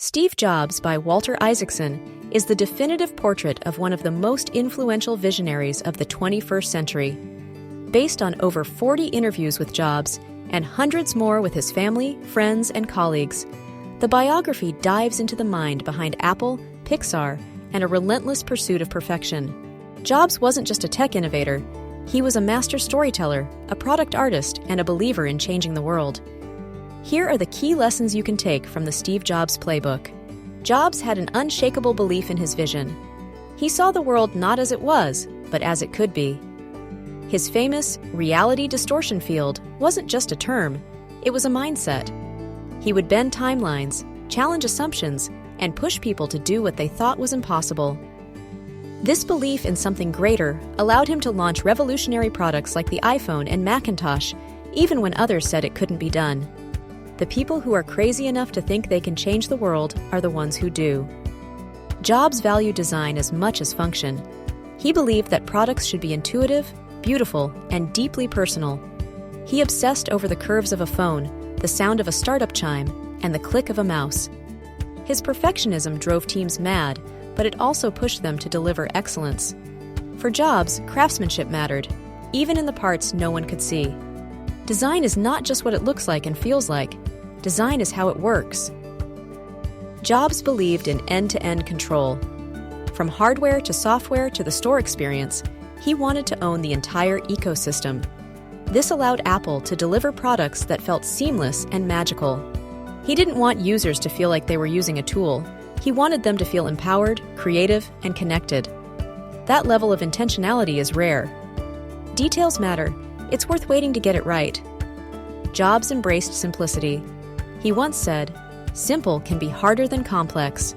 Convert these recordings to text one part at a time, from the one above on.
Steve Jobs by Walter Isaacson is the definitive portrait of one of the most influential visionaries of the 21st century. Based on over 40 interviews with Jobs and hundreds more with his family, friends, and colleagues, the biography dives into the mind behind Apple, Pixar, and a relentless pursuit of perfection. Jobs wasn't just a tech innovator, he was a master storyteller, a product artist, and a believer in changing the world. Here are the key lessons you can take from the Steve Jobs playbook. Jobs had an unshakable belief in his vision. He saw the world not as it was, but as it could be. His famous reality distortion field wasn't just a term, it was a mindset. He would bend timelines, challenge assumptions, and push people to do what they thought was impossible. This belief in something greater allowed him to launch revolutionary products like the iPhone and Macintosh, even when others said it couldn't be done. The people who are crazy enough to think they can change the world are the ones who do. Jobs valued design as much as function. He believed that products should be intuitive, beautiful, and deeply personal. He obsessed over the curves of a phone, the sound of a startup chime, and the click of a mouse. His perfectionism drove teams mad, but it also pushed them to deliver excellence. For Jobs, craftsmanship mattered, even in the parts no one could see. Design is not just what it looks like and feels like. Design is how it works. Jobs believed in end-to-end control. From hardware to software to the store experience, he wanted to own the entire ecosystem. This allowed Apple to deliver products that felt seamless and magical. He didn't want users to feel like they were using a tool. He wanted them to feel empowered, creative, and connected. That level of intentionality is rare. Details matter. It's worth waiting to get it right. Jobs embraced simplicity. He once said, "Simple can be harder than complex."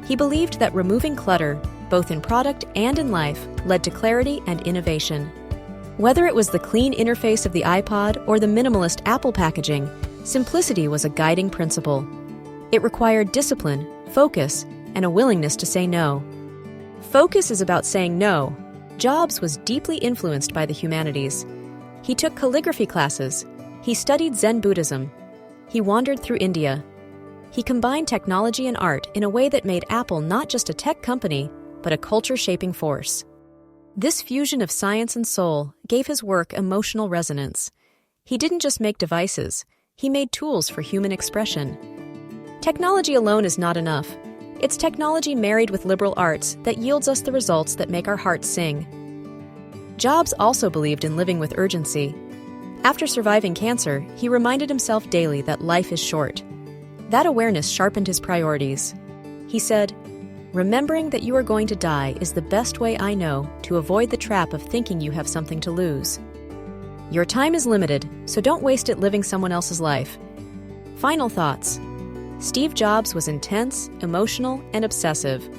He believed that removing clutter, both in product and in life, led to clarity and innovation. Whether it was the clean interface of the iPod or the minimalist Apple packaging, simplicity was a guiding principle. It required discipline, focus, and a willingness to say no. Focus is about saying no. Jobs was deeply influenced by the humanities. He took calligraphy classes. He studied Zen Buddhism. He wandered through India. He combined technology and art in a way that made Apple not just a tech company, but a culture-shaping force. This fusion of science and soul gave his work emotional resonance. He didn't just make devices, he made tools for human expression. Technology alone is not enough. It's technology married with liberal arts that yields us the results that make our hearts sing. Jobs also believed in living with urgency. After surviving cancer, he reminded himself daily that life is short. That awareness sharpened his priorities. He said, "Remembering that you are going to die is the best way I know to avoid the trap of thinking you have something to lose. Your time is limited, so don't waste it living someone else's life." Final thoughts. Steve Jobs was intense, emotional, and obsessive.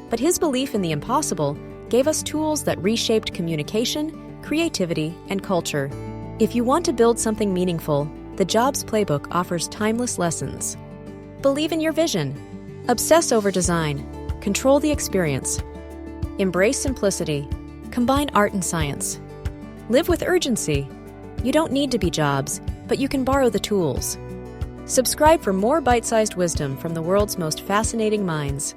But his belief in the impossible gave us tools that reshaped communication, creativity, and culture. If you want to build something meaningful, the Jobs Playbook offers timeless lessons. Believe in your vision. Obsess over design. Control the experience. Embrace simplicity. Combine art and science. Live with urgency. You don't need to be Jobs, but you can borrow the tools. Subscribe for more bite-sized wisdom from the world's most fascinating minds.